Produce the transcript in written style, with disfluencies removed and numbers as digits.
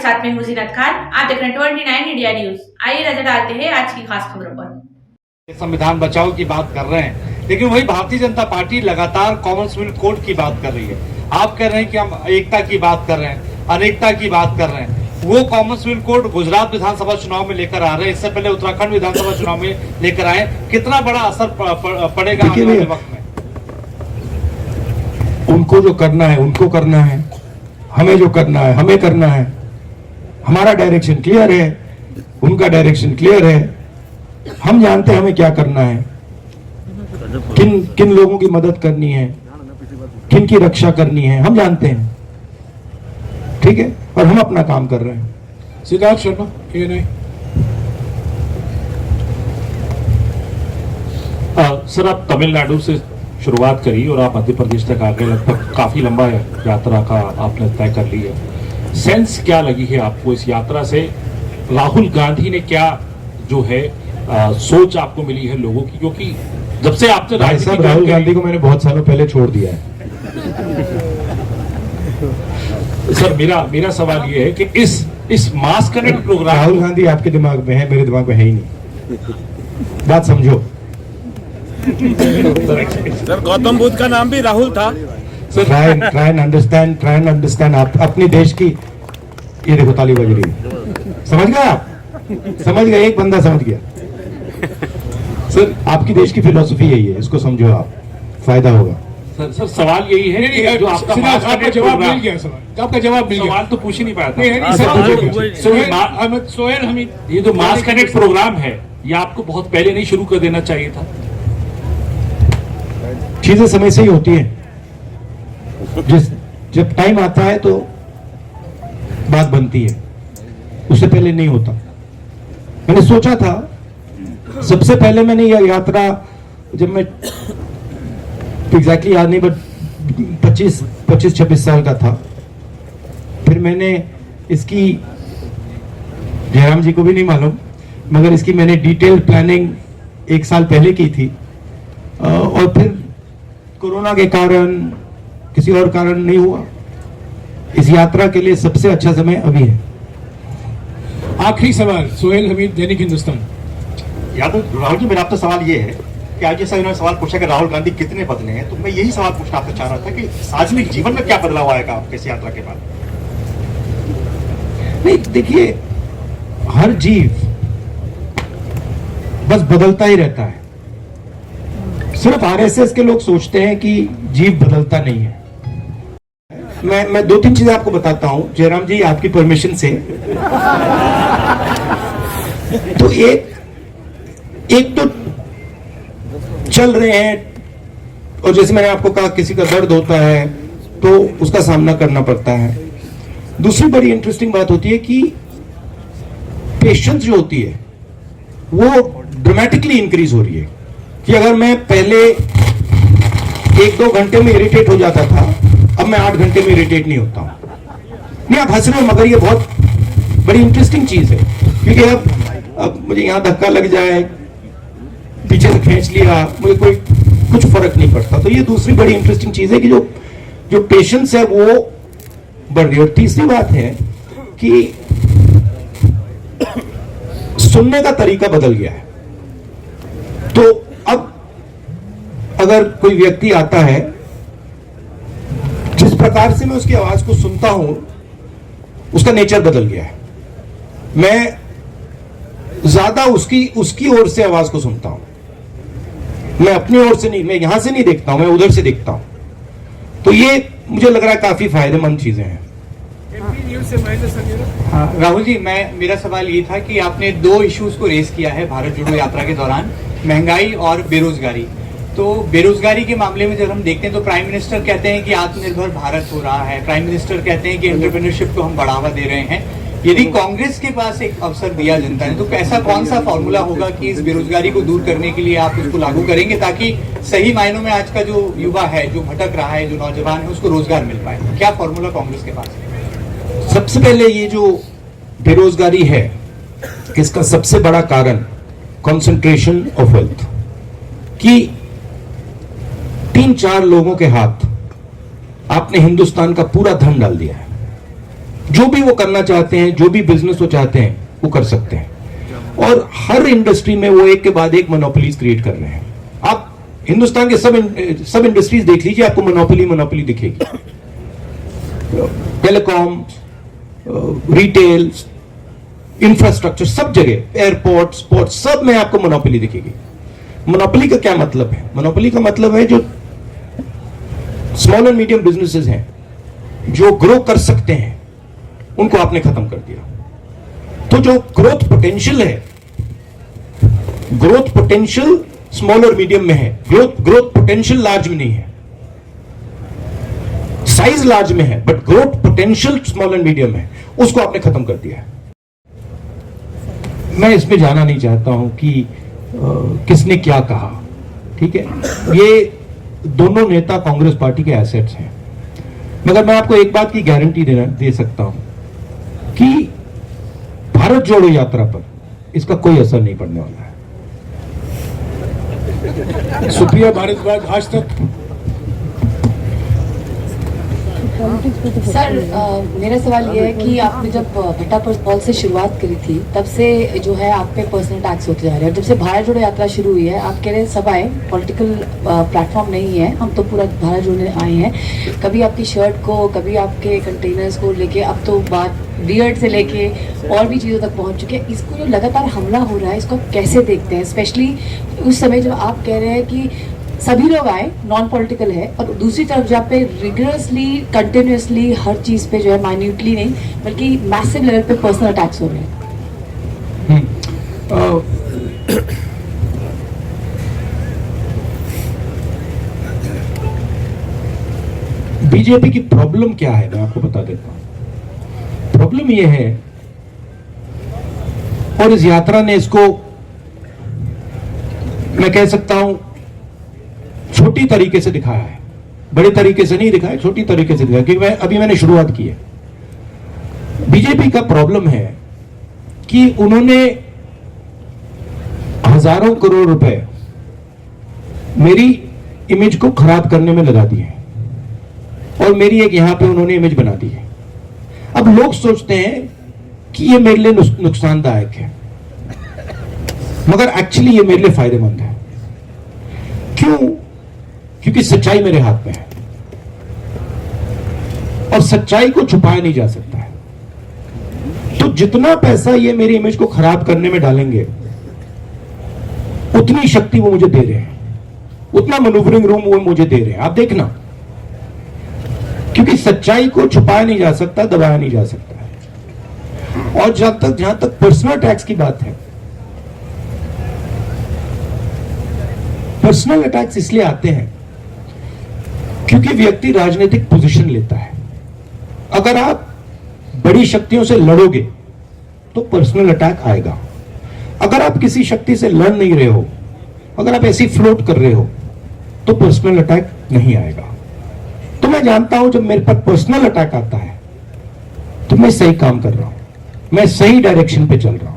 साथ में हूं ज़ीनत खान। आप देख रहे हैं 29 इंडिया न्यूज। आइए नजर डालते हैं आज की खास खबरों पर। संविधान बचाओ की बात कर रहे हैं, लेकिन वही भारतीय जनता पार्टी लगातार कॉमनवेल्थ कोड की बात कर रही है। आप कह रहे हैं कि हम एकता की बात कर रहे हैं, अनेकता की बात कर रहे हैं। वो कॉमनवेल्थ कोड गुजरात विधानसभा चुनाव में लेकर आ रहे हैं, इससे पहले उत्तराखंड विधानसभा चुनाव में लेकर आए। कितना बड़ा असर पड़ेगा आने वाले वक्त में? उनको जो करना है उनको करना है, हमें जो करना है हमें करना है। हमारा डायरेक्शन क्लियर है, उनका डायरेक्शन क्लियर है। हम जानते हैं हमें क्या करना है, किन किन लोगों की मदद करनी है, किन की रक्षा करनी है, हम जानते हैं। ठीक है, और हम अपना काम कर रहे हैं। सिद्धार्थ शर्मा, ये नहीं। सर, आप तमिलनाडु से शुरुआत करी और आप मध्य प्रदेश तक आ गए। लगभग काफी लंबा यात्रा का आपने तय कर ली है। सेंस क्या लगी है आपको इस यात्रा से? राहुल गांधी ने क्या जो है सोच आपको मिली है लोगों की? क्योंकि जब से आपने राहुल गांधी को मैंने बहुत सालों पहले छोड़ दिया है। सर, मेरा सवाल ये है कि इस मास कनेक्ट प्रोग्राम, राहुल गांधी आपके दिमाग में है, मेरे दिमाग में है ही नहीं। बात समझो। सर, गौतम बुद्ध का नाम भी राहुल था। Try and understand. आप अपने देश की, ये देखो ताली बज रही है। समझ गए आप? समझ गए, एक बंदा समझ गया। सर, आपकी देश की फिलॉसफी यही है, इसको समझो आप, फायदा होगा। सर जवाब यही है कि जो आपका जवाब मिल गया। आपका जवाब मिल गया। सवाल तो पूछ ही नहीं पाया था। सोहेल हमीद, ये जो मास कनेक्ट प्रोग्राम है, ये आपको बहुत पहले नहीं शुरू कर देना चाहिए था? चीजें समय से ही होती हैं। जब टाइम आता है तो बात बनती है, उससे पहले नहीं होता। मैंने सोचा था, सबसे पहले मैंने यह यात्रा, जब मैं एग्जैक्टली याद नहीं, बट 25-26 साल का था, फिर मैंने इसकी, जयराम जी को भी नहीं मालूम, मगर इसकी मैंने डिटेल प्लानिंग 1 साल पहले की थी। और फिर कोरोना के कारण, किसी और कारण नहीं हुआ। इस यात्रा के लिए सबसे अच्छा समय अभी है। आखिरी सवाल, सोहेल हमीद, दैनिक हिंदुस्तान। यादव राहुल जी, मेरा आपसे सवाल ये है कि आज जैसा इन्होंने सवाल पूछा कि राहुल गांधी कितने बदले हैं, तो मैं यही सवाल पूछना आपसे चाह रहा था कि सार्वजनिक जीवन में क्या बदलाव आएगा आपके इस यात्रा के बाद? नहीं, देखिए, हर जीव बस बदलता ही रहता है। सिर्फ आरएसएस के लोग सोचते हैं कि जीव बदलता नहीं है। मैं 2-3 चीजें आपको बताता हूं, जयराम जी, आपकी परमिशन से। तो एक तो चल रहे हैं, और जैसे मैंने आपको कहा, किसी का दर्द होता है तो उसका सामना करना पड़ता है। दूसरी बड़ी इंटरेस्टिंग बात होती है कि पेशेंस जो होती है वो ड्रामेटिकली इंक्रीज हो रही है। कि अगर मैं पहले 1-2 घंटे में इरिटेट हो जाता था, अब मैं 8 घंटे में इरिटेट नहीं होता हूं। नहीं, आप हंस रहे हो, मगर ये बहुत बड़ी इंटरेस्टिंग चीज है। क्योंकि अब मुझे यहां धक्का लग जाए, पीछे से खींच लिया, मुझे कुछ फर्क नहीं पड़ता। तो ये दूसरी बड़ी इंटरेस्टिंग चीज है कि जो पेशेंस है वो बढ़ रही है। और तीसरी बात है कि सुनने का तरीका बदल गया है। तो अब अगर कोई व्यक्ति आता है, जिस प्रकार से मैं उसकी आवाज को सुनता हूं, उसका नेचर बदल गया है। मैं ज्यादा उसकी ओर से आवाज को सुनता हूं। मैं अपनी ओर से नहीं, मैं यहां से नहीं देखता हूं, मैं उधर से देखता हूं। तो ये मुझे लग रहा है काफी फायदेमंद चीजें हैं। हाँ, राहुल जी, मेरा सवाल ये था कि आपने 2 इश्यूज को रेस किया है भारत जोड़ो यात्रा के दौरान, महंगाई और बेरोजगारी। तो बेरोजगारी के मामले में जब हम देखते हैं तो प्राइम मिनिस्टर कहते हैं कि आत्मनिर्भर भारत हो रहा है, प्राइम मिनिस्टर कहते हैं कि एंटरप्रेन्योरशिप को हम बढ़ावा दे रहे हैं। यदि कांग्रेस के पास एक अवसर दिया जनता ने, तो ऐसा कौन सा फॉर्मूला होगा कि इस बेरोजगारी को दूर करने के लिए आप उसको लागू करेंगे, ताकि सही मायनों में आज का जो युवा है, जो भटक रहा है, जो नौजवान है, उसको रोजगार मिल पाए? क्या फॉर्मूला कांग्रेस के पास है? सबसे पहले ये जो बेरोजगारी है, इसका सबसे बड़ा कारण कंसंट्रेशन ऑफ वेल्थ, कि 3-4 लोगों के हाथ आपने हिंदुस्तान का पूरा धन डाल दिया है। जो भी वो करना चाहते हैं, जो भी बिजनेस वो चाहते हैं, वो कर सकते हैं। और हर इंडस्ट्री में वो एक के बाद एक मोनोपोलीज क्रिएट कर रहे हैं। आप हिंदुस्तान के सब इंडस्ट्रीज देख लीजिए, आपको मोनोपोली दिखेगी। टेलीकॉम, रिटेल, इंफ्रास्ट्रक्चर, सब जगह, एयरपोर्ट, स्पोर्ट्स, सब में आपको मोनोपोली दिखेगी। मोनोपोली का क्या मतलब है? मोनोपोली का मतलब है जो स्मॉल एंड मीडियम बिजनेसेस हैं, जो ग्रो कर सकते हैं, उनको आपने खत्म कर दिया। तो जो ग्रोथ पोटेंशियल है, ग्रोथ पोटेंशियल स्मॉल और मीडियम में है, ग्रोथ पोटेंशियल लार्ज में नहीं है। साइज लार्ज में है but growth potential small and medium है, उसको आपने खत्म कर दिया है। मैं इसमें जाना नहीं चाहता हूं कि किसने क्या कहा, ठीक है। ये दोनों नेता कांग्रेस पार्टी के एसेट्स हैं, मगर मैं आपको एक बात की गारंटी दे सकता हूं कि भारत जोड़ो यात्रा पर इसका कोई असर नहीं पड़ने वाला है। सुप्रिया भारद्वाज, आज तक। सर, मेरा सवाल ये है कि आपने जब भट्टा पॉल से शुरुआत करी थी, तब से जो है आप पे पर्सनल टैक्स होते जा रहे हैं। जब से भारत जोड़ो यात्रा शुरू हुई है, आप कह रहे हैं सब आए, पॉलिटिकल प्लेटफॉर्म नहीं है, हम तो पूरा भारत जोड़ने आए हैं। कभी आपकी शर्ट को, कभी आपके कंटेनर्स को लेके, अब तो बात बियर्ड से लेके और भी चीज़ों तक पहुंच चुके हैं। इसको जो लगातार हमला हो रहा है, इसको आप कैसे देखते हैं? स्पेशली उस समय जब आप कह रहे हैं कि सभी लोग आए, नॉन पॉलिटिकल है, और दूसरी तरफ जहाँ पे रिगरसली, कंटिन्यूसली हर चीज पे जो है, माइन्यूटली नहीं बल्कि मैसिव लेवल पे पर्सनल अटैक्स हो रहे हैं। बीजेपी की प्रॉब्लम क्या है, मैं आपको बता देता हूं। प्रॉब्लम यह है, और इस यात्रा ने इसको, मैं कह सकता हूं, छोटी तरीके से दिखाया है, बड़े तरीके से नहीं दिखाया, छोटी तरीके से दिखाया, क्योंकि मैंने शुरुआत की है। बीजेपी का प्रॉब्लम है कि उन्होंने हजारों करोड़ रुपए मेरी इमेज को खराब करने में लगा दिए हैं, और मेरी एक यहां पे उन्होंने इमेज बना दी है। अब लोग सोचते हैं कि ये मेरे लिए नुकसानदायक है, मगर एक्चुअली ये मेरे लिए फायदेमंद है। क्यों? क्योंकि सच्चाई मेरे हाथ में है, और सच्चाई को छुपाया नहीं जा सकता है। तो जितना पैसा ये मेरी इमेज को खराब करने में डालेंगे, उतनी शक्ति वो मुझे दे रहे हैं, उतना मैन्यूवरिंग रूम वो मुझे दे रहे हैं। आप देखना, क्योंकि सच्चाई को छुपाया नहीं जा सकता, दबाया नहीं जा सकता है। और जहां तक पर्सनल टैक्स की बात है, पर्सनल अटैक्स इसलिए आते हैं क्योंकि व्यक्ति राजनीतिक पोजीशन लेता है। अगर आप बड़ी शक्तियों से लड़ोगे तो पर्सनल अटैक आएगा। अगर आप किसी शक्ति से लड़ नहीं रहे हो, अगर आप ऐसी फ्लोट कर रहे हो, तो पर्सनल अटैक नहीं आएगा। तो मैं जानता हूं, जब मेरे पर पर्सनल अटैक आता है तो मैं सही काम कर रहा हूं, मैं सही डायरेक्शन पे चल रहा हूं।